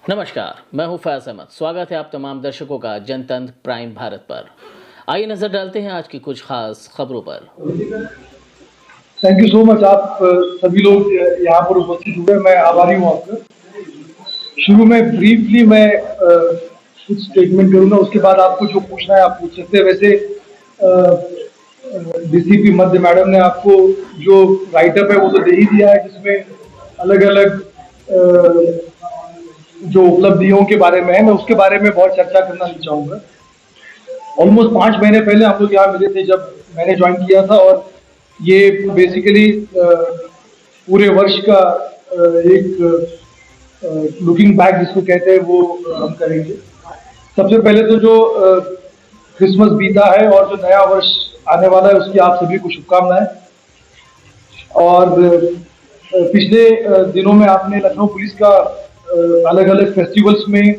नमस्कार, मैं हूं फैज अहमद। स्वागत है आप तमाम दर्शकों का जनतंत्र प्राइम भारत पर। आइए नजर डालते हैं आज की कुछ खास खबरों पर। Thank you so much. आप सभी लोग यहाँ पर उपस्थित हुए, मैं आभारी हूँ आपका। शुरू में ब्रीफली मैं कुछ स्टेटमेंट करूंगा, उसके बाद आपको जो पूछना है आप पूछ सकते हैं। वैसे डीसीपी मध्य मैडम ने आपको जो राइटअप है वो तो दे ही दिया है, जिसमें अलग अलग जो उपलब्धियों के बारे में है, मैं उसके बारे में बहुत चर्चा करना नहीं चाहूँगा। ऑलमोस्ट 5 महीने पहले हम लोग यहाँ मिले थे जब मैंने ज्वाइन किया था, और ये बेसिकली पूरे वर्ष का एक लुकिंग बैक जिसको कहते हैं वो हम करेंगे। सबसे पहले तो जो क्रिसमस बीता है और जो नया वर्ष आने वाला है उसकी आप सभी को शुभकामनाएं। और पिछले दिनों में आपने लखनऊ पुलिस का अलग अलग फेस्टिवल्स में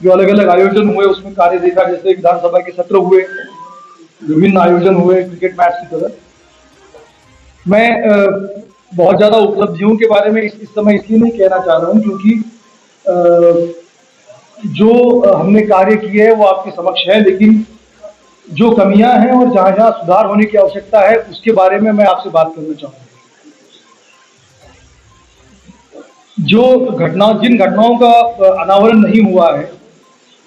जो अलग अलग आयोजन हुए उसमें कार्य देखा, जैसे विधानसभा के सत्र हुए, विभिन्न आयोजन हुए क्रिकेट मैच की तरह। मैं बहुत ज्यादा उपलब्धियों के बारे में इस समय इसलिए नहीं कहना चाह रहा हूँ क्योंकि जो हमने कार्य किए है वो आपके समक्ष है, लेकिन जो कमियां हैं और जहां जहां सुधार होने की आवश्यकता है उसके बारे में मैं आपसे बात करना चाहूंगा। जिन घटनाओं का अनावरण नहीं हुआ है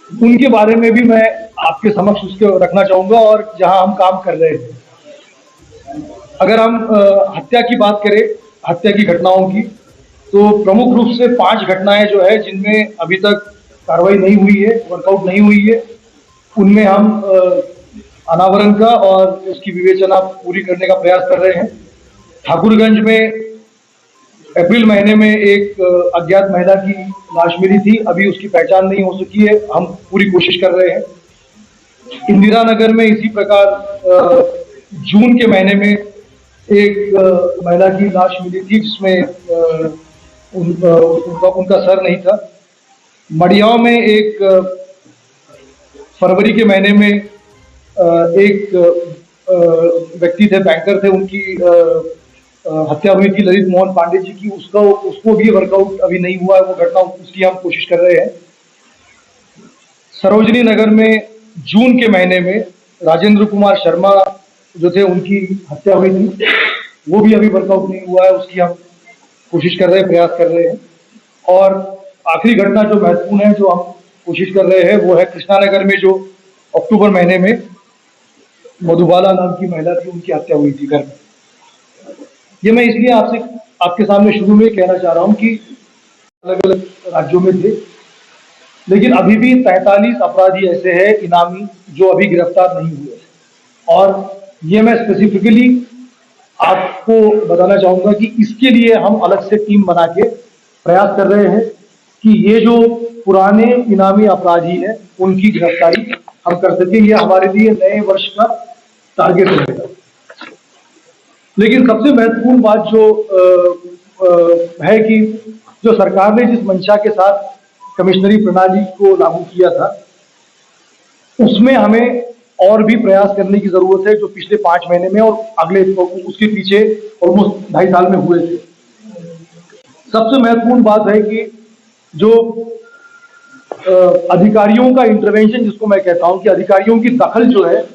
उनके बारे में भी मैं आपके समक्ष उसको रखना चाहूंगा, और जहां हम काम कर रहे हैं। अगर हम हत्या की बात करें, हत्या की घटनाओं की, तो प्रमुख रूप से 5 घटनाएं जो है जिनमें अभी तक कार्रवाई नहीं हुई है, वर्कआउट नहीं हुई है, उनमें हम अनावरण का और उसकी विवेचना पूरी करने का प्रयास कर रहे हैं। ठाकुरगंज में अप्रैल महीने में एक अज्ञात महिला की लाश मिली थी, अभी उसकी पहचान नहीं हो सकी है, हम पूरी कोशिश कर रहे हैं। इंदिरा नगर में इसी प्रकार जून के महीने में एक महिला की लाश मिली थी जिसमें उनका सर नहीं था। मडियाओं में एक फरवरी के महीने में एक व्यक्ति थे, बैंकर थे, उनकी हत्या हुई थी, ललित मोहन पांडे जी की। उसको भी वर्कआउट अभी नहीं हुआ है वो घटना, उसकी हम कोशिश कर रहे हैं। सरोजनी नगर में जून के महीने में राजेंद्र कुमार शर्मा जो थे उनकी हत्या हुई थी, वो भी अभी वर्कआउट नहीं हुआ है, उसकी हम कोशिश कर रहे हैं, प्रयास कर रहे हैं। और आखिरी घटना जो महत्वपूर्ण है जो हम कोशिश कर रहे हैं वो है कृष्णानगर में, जो अक्टूबर महीने में मधुबाला नाम की महिला थी, उनकी हत्या हुई थी घर में। ये मैं इसलिए आपके सामने शुरू में कहना चाह रहा हूं कि अलग अलग राज्यों में थे, लेकिन अभी भी 43 अपराधी ऐसे हैं इनामी जो अभी गिरफ्तार नहीं हुए। और ये मैं स्पेसिफिकली आपको बताना चाहूंगा कि इसके लिए हम अलग से टीम बना के प्रयास कर रहे हैं कि ये जो पुराने इनामी अपराधी हैं उनकी गिरफ्तारी हम कर सकें। ये हमारे लिए नए वर्ष का टारगेट रहेगा। लेकिन सबसे महत्वपूर्ण बात जो है कि जो सरकार ने जिस मंशा के साथ कमिश्नरी प्रणाली को लागू किया था उसमें हमें और भी प्रयास करने की जरूरत है, जो पिछले 5 महीने में और अगले उसके पीछे ऑलमोस्ट 2.5 साल में हुए थे। सबसे महत्वपूर्ण बात है कि जो अधिकारियों का इंटरवेंशन, जिसको मैं कहता हूं कि अधिकारियों की दखल जो है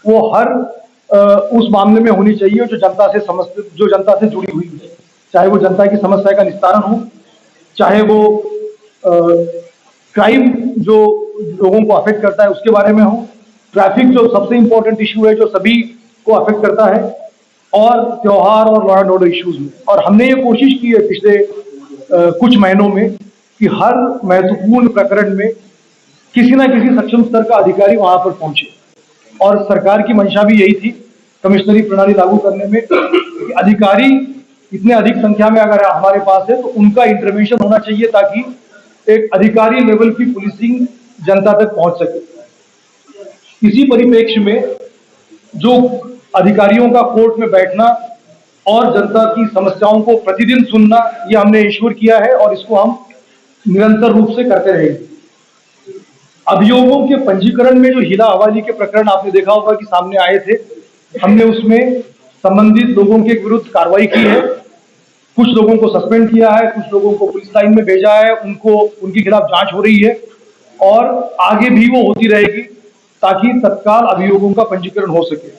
वो हर उस मामले में होनी चाहिए जो जनता से जुड़ी हुई है, चाहे वो जनता की समस्या का निस्तारण हो, चाहे वो क्राइम जो लोगों को अफेक्ट करता है उसके बारे में हो, ट्रैफिक जो सबसे इंपॉर्टेंट इश्यू है जो सभी को अफेक्ट करता है, और त्योहार और लॉ एंड ऑर्डर इश्यूज में। और हमने ये कोशिश की है पिछले कुछ महीनों में कि हर महत्वपूर्ण प्रकरण में किसी ना किसी सक्षम स्तर का अधिकारी वहां पर पहुंचे, और सरकार की मंशा भी यही थी कमिश्नरी प्रणाली लागू करने में कि अधिकारी इतने अधिक संख्या में अगर हमारे पास है तो उनका इंटरवेंशन होना चाहिए ताकि एक अधिकारी लेवल की पुलिसिंग जनता तक पहुंच सके। इसी परिप्रेक्ष्य में जो अधिकारियों का कोर्ट में बैठना और जनता की समस्याओं को प्रतिदिन सुनना, ये हमने इंश्योर किया है और इसको हम निरंतर रूप से करते रहेंगे। अभियोगों के पंजीकरण में जो हीला हवाली के प्रकरण आपने देखा होगा कि सामने आए थे, हमने उसमें संबंधित लोगों के विरुद्ध कार्रवाई की है कुछ लोगों को सस्पेंड किया है, कुछ लोगों को पुलिस लाइन में भेजा है, उनके खिलाफ जांच हो रही है और आगे भी वो होती रहेगी ताकि तत्काल अभियोगों का पंजीकरण हो सके।